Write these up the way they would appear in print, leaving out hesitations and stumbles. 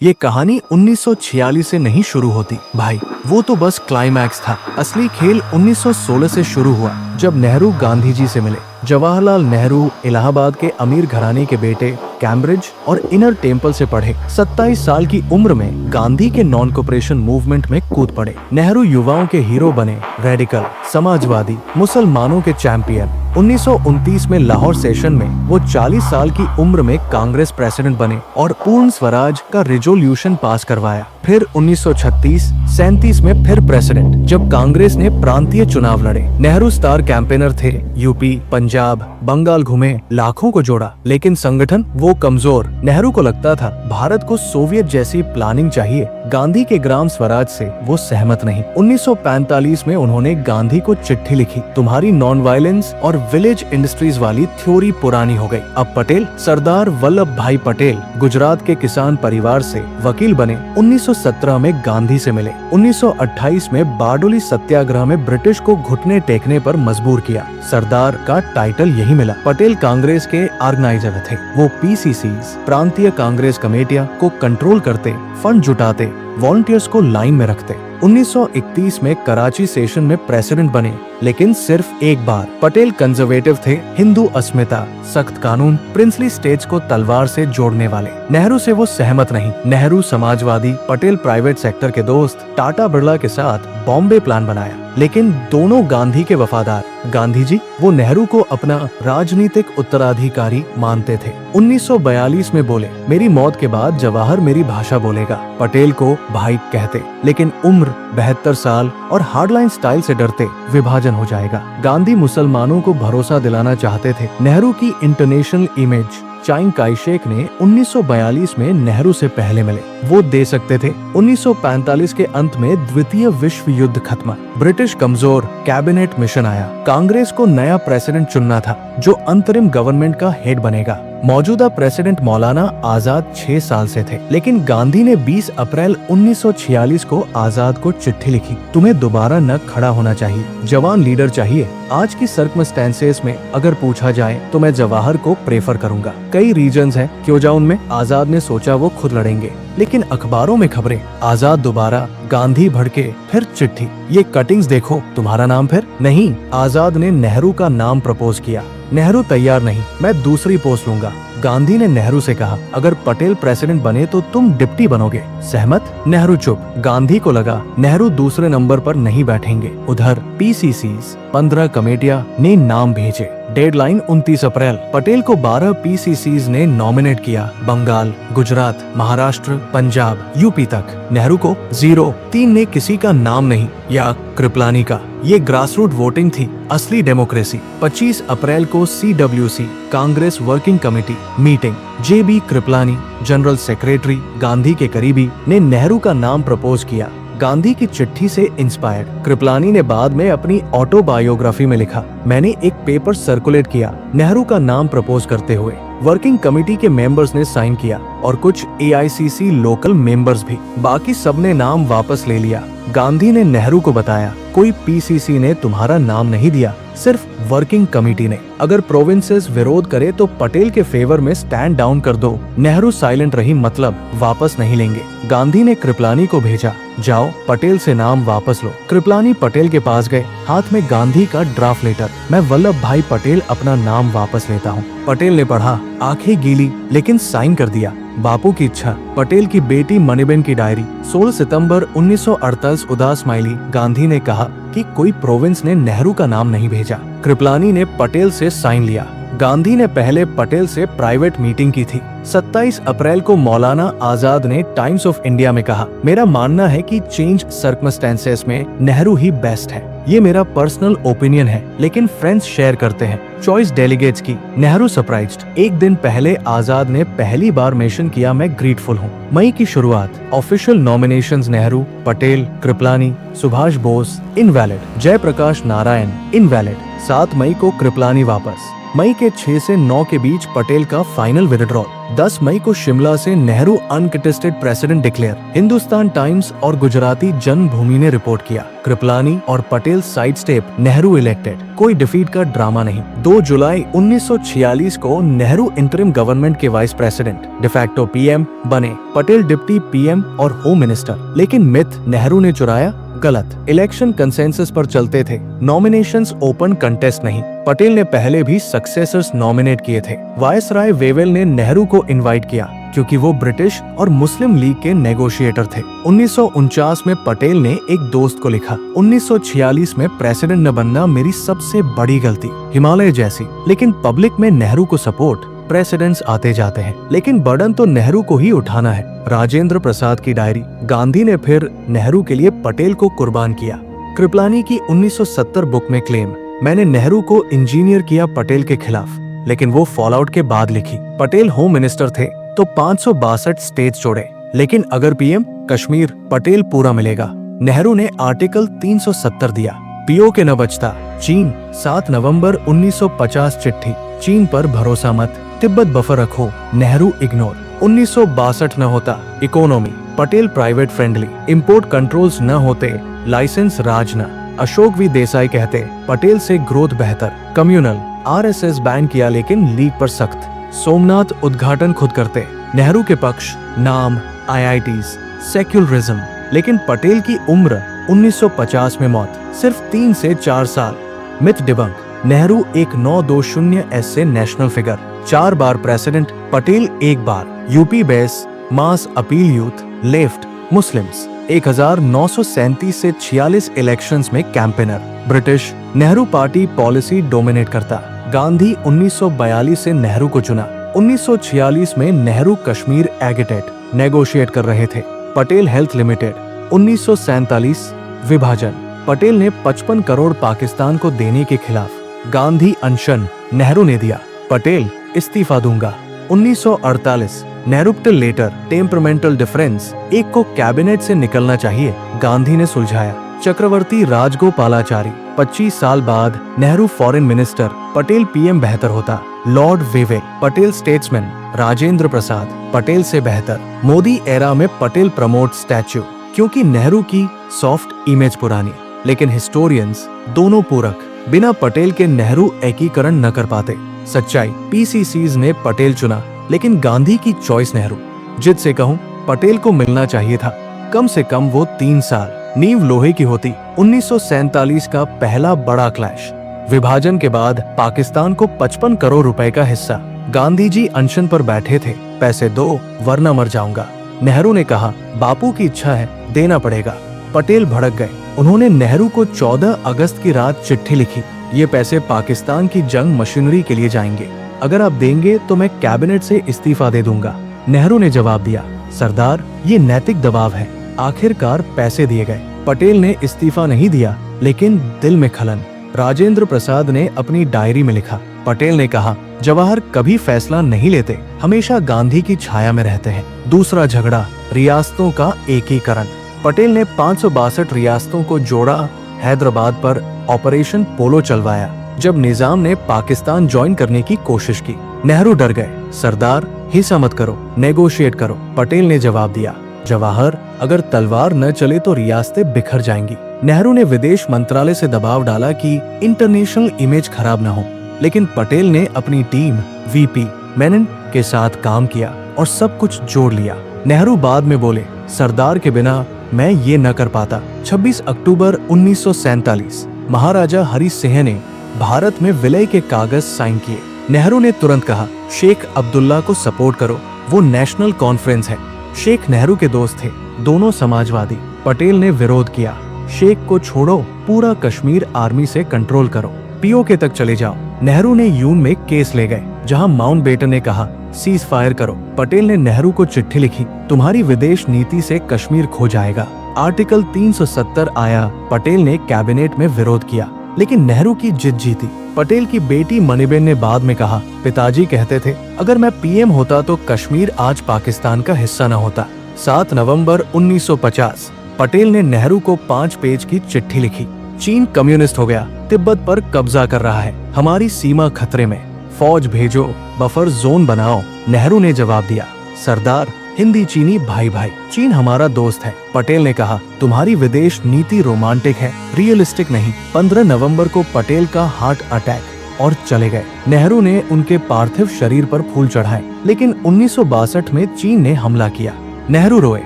ये कहानी 1946 से नहीं शुरू होती भाई, वो तो बस क्लाइमैक्स था। असली खेल 1916 से शुरू हुआ जब नेहरू गांधी जी से मिले। जवाहरलाल नेहरू इलाहाबाद के अमीर घराने के बेटे, कैम्ब्रिज और इनर टेम्पल से पढ़े। 27 साल की उम्र में गांधी के नॉन कोऑपरेशन मूवमेंट में कूद पड़े। नेहरू युवाओं के हीरो बने, रेडिकल, समाजवादी, मुसलमानों के चैंपियन। 1929 में लाहौर सेशन में वो 40 साल की उम्र में कांग्रेस प्रेसिडेंट बने और पूर्ण स्वराज का रिजोल्यूशन पास करवाया। फिर 1936-37 में फिर प्रेसिडेंट, जब कांग्रेस ने प्रांतीय चुनाव लड़े। नेहरू स्टार कैंपेनर थे, यूपी, पंजाब, बंगाल घूमे, लाखों को जोड़ा, लेकिन संगठन वो कमजोर। नेहरू को लगता था भारत को सोवियत जैसी प्लानिंग चाहिए। गांधी के ग्राम स्वराज से वो सहमत नहीं। 1945 में उन्होंने गांधी को चिट्ठी लिखी, तुम्हारी नॉन वायलेंस और विलेज इंडस्ट्रीज वाली थ्योरी पुरानी हो गई। अब पटेल, सरदार वल्लभ भाई पटेल गुजरात के किसान परिवार से वकील बने। 1917 में गांधी से मिले। 1928 में बारडोली सत्याग्रह में ब्रिटिश को घुटने टेकने पर मजबूर किया। सरदार का टाइटल यही मिला। पटेल कांग्रेस के ऑर्गेनाइजर थे। वो पीसीसीज, प्रांतीय कांग्रेस कमेटियां को कंट्रोल करते, फंड जुटाते, वॉलंटियर्स को लाइन में रखते। 1931 में कराची सेशन में प्रेसिडेंट बने, लेकिन सिर्फ एक बार। पटेल कंजर्वेटिव थे, हिंदू अस्मिता, सख्त कानून, प्रिंसली स्टेट्स को तलवार से जोड़ने वाले। नेहरू से वो सहमत नहीं। नेहरू समाजवादी, पटेल प्राइवेट सेक्टर के दोस्त। टाटा बिरला के साथ बॉम्बे प्लान बनाया, लेकिन दोनों गांधी के वफादार। गांधी जी वो नेहरू को अपना राजनीतिक उत्तराधिकारी मानते थे। 1942 में बोले, मेरी मौत के बाद जवाहर मेरी भाषा बोलेगा। पटेल को भाई कहते, लेकिन उम्र 72 साल और हार्डलाइन स्टाइल से डरते, विभाजन हो जाएगा। गांधी मुसलमानों को भरोसा दिलाना चाहते थे। नेहरू की इंटरनेशनल इमेज चांग काई शेक ने 1942 में नेहरू से पहले मिले, वो दे सकते थे। 1945 के अंत में द्वितीय विश्व युद्ध खत्म, ब्रिटिश कमजोर, कैबिनेट मिशन आया। कांग्रेस को नया प्रेसिडेंट चुनना था, जो अंतरिम गवर्नमेंट का हेड बनेगा। मौजूदा प्रेसिडेंट मौलाना आजाद 6 साल से थे, लेकिन गांधी ने 20 अप्रैल 1946 को आजाद को चिट्ठी लिखी, तुम्हें दोबारा न खड़ा होना चाहिए, जवान लीडर चाहिए। आज की सर्कमस्टेंसेस में अगर पूछा जाए तो मैं जवाहर को प्रेफर करूंगा। कई रीजंस हैं क्यों जाऊं उनमें। आजाद ने सोचा वो खुद लड़ेंगे, लेकिन अखबारों में खबरें, आजाद दोबारा, गांधी भड़के, फिर चिट्ठी, ये कटिंग्स देखो, तुम्हारा नाम फिर नहीं। आजाद ने नेहरू का नाम प्रपोज किया। नेहरू तैयार नहीं, मैं दूसरी पोस्ट लूंगा। गांधी ने नेहरू से कहा, अगर पटेल प्रेसिडेंट बने तो तुम डिप्टी बनोगे। सहमत? नेहरू चुप। गांधी को लगा नेहरू दूसरे नंबर पर नहीं बैठेंगे। उधर पीसीसीज 15 कमेटियां ने नाम भेजे। डेडलाइन 29 अप्रैल। पटेल को 12 पीसीसीज ने नॉमिनेट किया, बंगाल, गुजरात, महाराष्ट्र, पंजाब, यूपी तक। नेहरू को 0। 3 ने किसी का नाम नहीं, या कृपलानी का। ये ग्रासरूट वोटिंग थी, असली डेमोक्रेसी। 25 अप्रैल को CWC Congress working committee meeting. JB Kripalani, general secretary, Gandhi के करीबी, ने नेहरू का नाम प्रपोज किया। गांधी की चिट्ठी से इंस्पायर्ड कृपलानी ने बाद में अपनी ऑटोबायोग्राफी में लिखा, मैंने एक पेपर सर्कुलेट किया नेहरू का नाम प्रपोज करते हुए। वर्किंग कमेटी के मेंबर्स ने साइन किया और कुछ AICC लोकल मेंबर्स भी। बाकी सबने नाम वापस ले लिया। गांधी ने नेहरू को बताया, कोई PCC ने तुम्हारा नाम नहीं दिया, सिर्फ वर्किंग कमेटी ने। अगर प्रोविंसेस विरोध करे तो पटेल के फेवर में स्टैंड डाउन कर दो। नेहरू साइलेंट रही, मतलब वापस नहीं लेंगे। गांधी ने कृपलानी को भेजा, जाओ पटेल से नाम वापस लो। कृपलानी पटेल के पास गए, हाथ में गांधी का ड्राफ्ट लेटर, मैं वल्लभ भाई पटेल अपना नाम वापस लेता हूँ। पटेल ने पढ़ा, आंखें गीली, लेकिन साइन कर दिया। बापू की इच्छा। पटेल की बेटी मणिबेन की डायरी, 16 सितंबर 1948, उदास स्माइली। गांधी ने कहा कि कोई प्रोविंस ने नेहरू का नाम नहीं भेजा। कृपलानी ने पटेल से साइन लिया। गांधी ने पहले पटेल से प्राइवेट मीटिंग की थी। 27 अप्रैल को मौलाना आजाद ने टाइम्स ऑफ इंडिया में कहा, मेरा मानना है कि चेंज सर्कमस्टेंसेस में नेहरू ही बेस्ट है। ये मेरा पर्सनल ओपिनियन है, लेकिन फ्रेंड्स शेयर करते हैं। चॉइस डेलीगेट्स की। नेहरू सरप्राइज्ड। एक दिन पहले आजाद ने पहली बार मेंशन किया, मैं ग्रेटफुल हूँ। मई की शुरुआत। Official nominations Nehru, Patel, Kripalani, Subhash Bose invalid, Jayaprakash Narayan invalid. 7 मई को कृपलानी वापस। मई के 6 से 9 के बीच पटेल का फाइनल विड्रॉल। 10 मई को शिमला से Nehru uncontested president declare. Hindustan Times और गुजराती जन्मभूमि ने रिपोर्ट किया, कृपलानी और Patel side step, Nehru elected. कोई डिफीट का ड्रामा नहीं। 2 जुलाई 1946 को नेहरू इंटरिम गवर्नमेंट के वाइस प्रेसिडेंट, डिफैक्टो पीएम बने, पटेल डिप्टी पीएम और होम मिनिस्टर। लेकिन मिथ नेहरू ने चुराया, गलत। इलेक्शन कंसेंसस पर चलते थे, नॉमिनेशंस ओपन कंटेस्ट नहीं। पटेल ने पहले भी सक्सेसर्स नॉमिनेट किए थे। वायसराय वेवेल ने नेहरू को इनवाइट किया क्योंकि वो ब्रिटिश और मुस्लिम लीग के नेगोशिएटर थे। 1949 में पटेल ने एक दोस्त को लिखा, 1946 में प्रेसिडेंट न बनना मेरी सबसे बड़ी गलती, हिमालय जैसी। लेकिन पब्लिक में नेहरू को सपोर्ट, प्रेसिडेंट्स आते जाते हैं, लेकिन बर्डन तो नेहरू को ही उठाना है। राजेंद्र प्रसाद की डायरी, गांधी ने फिर नेहरू के लिए पटेल को कुर्बान किया। कृपलानी की 1970 बुक में क्लेम, मैंने नेहरू को इंजीनियर किया पटेल के खिलाफ, लेकिन वो फॉल आउट के बाद लिखी। पटेल होम मिनिस्टर थे तो 562 स्टेट्स जोड़े, लेकिन अगर पीएम कश्मीर पटेल पूरा मिलेगा। नेहरू ने आर्टिकल 370 दिया, पीओ के न बचता। चीन 7 नवंबर 1950 चिट्ठी, चीन पर भरोसा मत, तिब्बत बफर रखो, नेहरू इग्नोर। 1962 न होता, economy, Patel private friendly, import controls न होते, लाइसेंस राज न। अशोक वी देसाई कहते, पटेल से ग्रोथ बेहतर। कम्युनल, आरएसएस बैन किया लेकिन लीग पर सख्त। सोमनाथ उद्घाटन खुद करते, नेहरू के पक्ष, नाम, आईआईटीज, सेक्युलरिज्म। लेकिन पटेल की उम्र 1950 में मौत, सिर्फ 3 से 4 साल। मिथ डिबंक, नेहरू एक 920 से नेशनल फिगर, 4 बार प्रेसिडेंट, पटेल 1 बार। UP base, mass appeal youth, left, Muslims. 1937 से 46 इलेक्शंस में campaigner, British, Nehru party policy dominate करता। गांधी 1942 से नेहरू को चुना। 1946 में नेहरू कश्मीर एगिटेट, नेगोशिएट कर रहे थे। Patel health limited. 1947 विभाजन, पटेल ने 55 करोड़ पाकिस्तान को देने के खिलाफ। गांधी अनशन, नेहरू ने दिया, पटेल इस्तीफा दूंगा। 1948 Nehru till letter, temperamental difference, एक को कैबिनेट से निकलना चाहिए, गांधी ने सुलझाया। चक्रवर्ती राजगोपालाचारी, 25 साल बाद Nehru foreign minister, Patel PM बेहतर होता। Lord Wavell, Patel statesman, Rajendra Prasad, Patel से बेहतर। मोदी एरा में पटेल प्रमोट स्टैच्यू, क्योंकि नेहरू की सॉफ्ट इमेज पुरानी, लेकिन हिस्टोरियंस दोनों पूरक। बिना पटेल के नेहरू एकीकरण न कर पाते। सच्चाई, पीसीसीज ने पटेल चुना, लेकिन गांधी की चॉइस नेहरू। जिद से कहूं, पटेल को मिलना चाहिए था, कम से कम वो 3 साल। नींव लोहे की होती। 1947 का पहला बड़ा क्लैश, विभाजन के बाद पाकिस्तान को 55 करोड़ रुपए का हिस्सा। गांधी जी अनशन पर बैठे थे, पैसे दो वरना मर जाऊंगा। नेहरू ने कहा, बापू की इच्छा है, देना पड़ेगा। पटेल भड़क गए। उन्होंने नेहरू को 14 अगस्त की रात चिट्ठी लिखी, ये पैसे पाकिस्तान की जंग मशीनरी के लिए जाएंगे, अगर आप देंगे तो मैं कैबिनेट से इस्तीफा दे दूंगा। नेहरू ने जवाब दिया, सरदार ये नैतिक दबाव है। आखिरकार पैसे दिए गए। पटेल ने इस्तीफा नहीं दिया, लेकिन दिल में खलन। राजेंद्र प्रसाद ने अपनी डायरी में लिखा, पटेल ने कहा, जवाहर कभी फैसला नहीं लेते, हमेशा गांधी की छाया में रहते हैं। दूसरा झगड़ा, रियासतों का एकीकरण। पटेल ने 562 रियासतों को जोड़ा, हैदराबाद पर ऑपरेशन पोलो चलवाया। जब निजाम ने पाकिस्तान ज्वाइन करने की कोशिश की, नेहरू डर गए, सरदार हिस्सा मत करो, नेगोशिएट करो। पटेल ने जवाब दिया, जवाहर अगर तलवार न चले तो रियासतें बिखर जाएंगी। नेहरू ने विदेश मंत्रालय से दबाव डाला कि इंटरनेशनल इमेज खराब न हो, लेकिन पटेल ने अपनी टीम वीपी मेनन के साथ काम किया और सब कुछ जोड़ लिया। नेहरू बाद में बोले, सरदार के बिना मैं ये न कर पाता। 26 अक्टूबर 1947 महाराजा हरि सिंह ने भारत में विलय के कागज साइन किए। नेहरू ने तुरंत कहा, शेख अब्दुल्ला को सपोर्ट करो, वो नेशनल कॉन्फ्रेंस है। शेख नेहरू के दोस्त थे, दोनों समाजवादी। पटेल ने विरोध किया, शेख को छोड़ो, पूरा कश्मीर आर्मी से कंट्रोल करो, पीओके तक चले जाओ। नेहरू ने यून में केस ले गए, जहां माउंटबेटन ने कहा, सीज फायर करो। पटेल ने नेहरू को चिट्ठी लिखी, तुम्हारी विदेश नीति से कश्मीर खो जाएगा। आर्टिकल 370 आया। पटेल ने कैबिनेट में विरोध किया, लेकिन नेहरू की जिद जीती। पटेल की बेटी मणिबेन ने बाद में कहा, पिताजी कहते थे अगर मैं पीएम होता तो कश्मीर आज पाकिस्तान का हिस्सा न होता। 7 नवंबर 1950 पटेल ने नेहरू को 5 पेज की चिट्ठी लिखी, चीन कम्युनिस्ट हो गया, तिब्बत पर कब्जा कर रहा है, हमारी सीमा खतरे में। फौज भेजो, बफर जोन बनाओ। नेहरू ने जवाब दिया, सरदार, हिंदी चीनी भाई भाई, चीन हमारा दोस्त है। पटेल ने कहा, तुम्हारी विदेश नीति रोमांटिक है, रियलिस्टिक नहीं। 15 नवंबर को पटेल का हार्ट अटैक और चले गए। नेहरू ने उनके पार्थिव शरीर पर फूल चढ़ाए, लेकिन 1962 में चीन ने हमला किया। नेहरू रोए,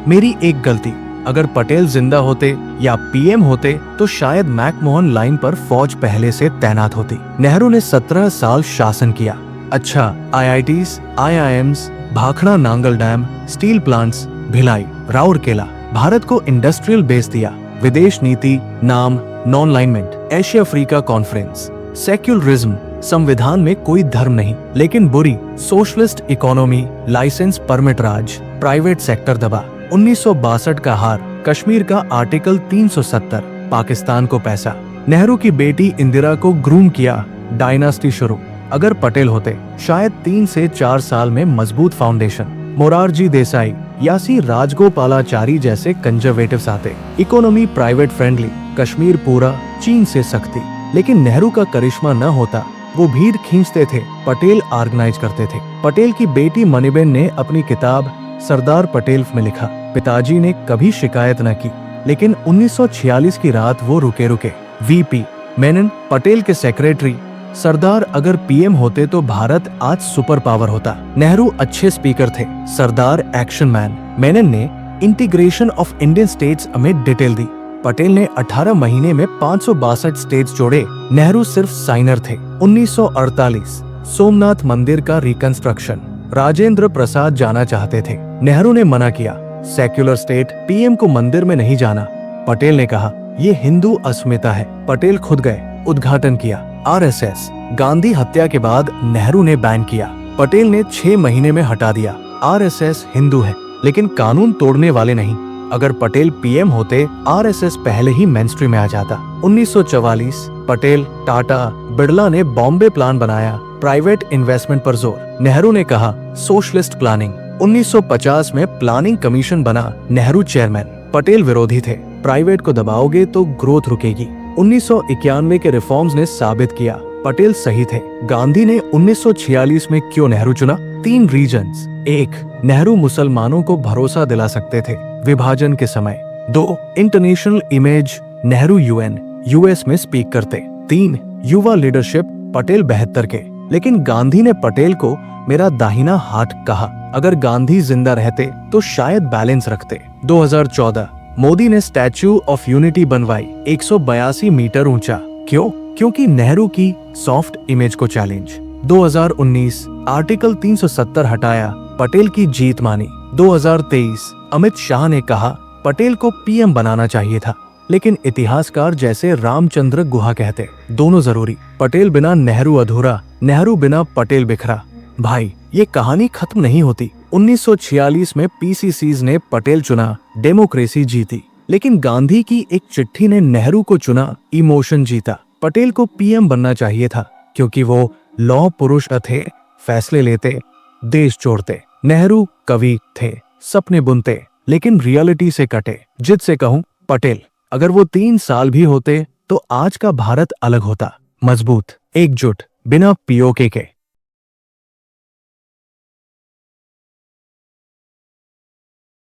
मेरी एक गलती, अगर पटेल जिंदा होते या पीएम होते तो शायद मैकमोहन लाइन पर फौज पहले से तैनात होती। नेहरू ने 17 साल शासन किया। अच्छा, IITs, IIMs, Bhakra Nangal dam, steel plants, Bhilai, Rourkela, Bharat को इंडस्ट्रियल बेस दिया। विदेश नीति, नाम, non alignment, Asia Africa conference, secularism, संविधान में कोई धर्म नहीं, लेकिन बुरी, सोशलिस्ट इकोनॉमी, लाइसेंस परमिट राज, प्राइवेट सेक्टर दबा। 1962 का हार, कश्मीर का आर्टिकल 370, पाकिस्तान को पैसा। नेहरू की बेटी इंदिरा को ग्रूम किया, डायनास्टी शुरू। अगर पटेल होते शायद 3 से 4 साल में मजबूत फाउंडेशन। मोरारजी देसाई या सी राजगोपालाचारी जैसे कंजर्वेटिव्स आते, इकोनॉमी प्राइवेट फ्रेंडली, कश्मीर पूरा चीन से सख्ती। लेकिन नेहरू का करिश्मा न होता, वो भीड़ खींचते थे, पटेल ऑर्गेनाइज करते थे। पटेल की बेटी मणिबेन ने अपनी किताब सरदार पटेल में लिखा, पिताजी ने कभी शिकायत न की, लेकिन 1946 की रात वो रुके। VP मेनन, पटेल के सेक्रेटरी, सरदार अगर पीएम होते तो भारत आज सुपर पावर होता। नेहरू अच्छे स्पीकर थे, सरदार एक्शन मैन। मेनन ने इंटीग्रेशन ऑफ इंडियन स्टेट्स में डिटेल दी। पटेल ने 18 महीने में 562 स्टेट्स जोड़े, नेहरू सिर्फ साइनर थे। 1948 सोमनाथ मंदिर का रिकंस्ट्रक्शन, राजेंद्र प्रसाद जाना चाहते थे, नेहरू ने मना किया। सेक्युलर स्टेट, पीएम को मंदिर में नहीं जाना। पटेल ने कहा, ये हिंदू अस्मिता है। पटेल खुद गए, उद्घाटन किया। RSS, गांधी हत्या के बाद नेहरू ने बैन किया, पटेल ने 6 महीने में हटा दिया। RSS हिंदू है, लेकिन कानून तोड़ने वाले नहीं। अगर पटेल पीएम होते, RSS पहले ही मेनस्ट्रीम में आ जाता। 1944 पटेल, टाटा, बिड़ला ने बॉम्बे प्लान बनाया, प्राइवेट इन्वेस्टमेंट पर जोर। नेहरू ने कहा, सोशलिस्ट प्लानिंग। 1950 में प्लानिंग कमीशन बना, नेहरू चेयरमैन। पटेल विरोधी थे, प्राइवेट को दबाओगे तो ग्रोथ रुकेगी। 1991 के रिफॉर्म्स ने साबित किया पटेल सही थे। गांधी ने 1946 में क्यों नेहरू चुना? 3 रीजंस। 1, नेहरू मुसलमानों को भरोसा दिला सकते थे विभाजन के समय। 2, international image, Nehru UN, US में स्पीक करते। 3, युवा लीडरशिप, पटेल 72 के। लेकिन गांधी ने पटेल को मेरा दाहिना हाथ कहा। अगर गांधी जिंदा रहते तो शायद बैलेंस रखते। 2014 मोदी ने स्टैच्यू ऑफ यूनिटी बनवाई, 182 मीटर ऊंचा। क्यों? क्योंकि नेहरू की सॉफ्ट इमेज को चैलेंज। 2019 आर्टिकल 370 हटाया, पटेल की जीत मानी। 2023 अमित शाह ने कहा पटेल को पीएम बनाना चाहिए था, लेकिन इतिहासकार जैसे रामचंद्र गुहा कहते, दोनों जरूरी। पटेल बिना नेहरू अधूरा, नेहरू बिना पटेल बिखरा। भाई, ये कहानी खत्म नहीं होती। 1946 में PCCs ने पटेल चुना, डेमोक्रेसी जीती। लेकिन गांधी की एक चिट्ठी ने नेहरू को चुना, इमोशन जीता। पटेल को पीएम बनना चाहिए था, क्योंकि वो लौह पुरुष थे, फैसले लेते, देश जोड़ते। नेहरू कवि थे, सपने बुनते, लेकिन रियलिटी से कटे। जिद से कहूं, पटेल अगर वो 3 साल भी होते तो आज का भारत अलग होता, मजबूत, एकजुट, बिना POK के।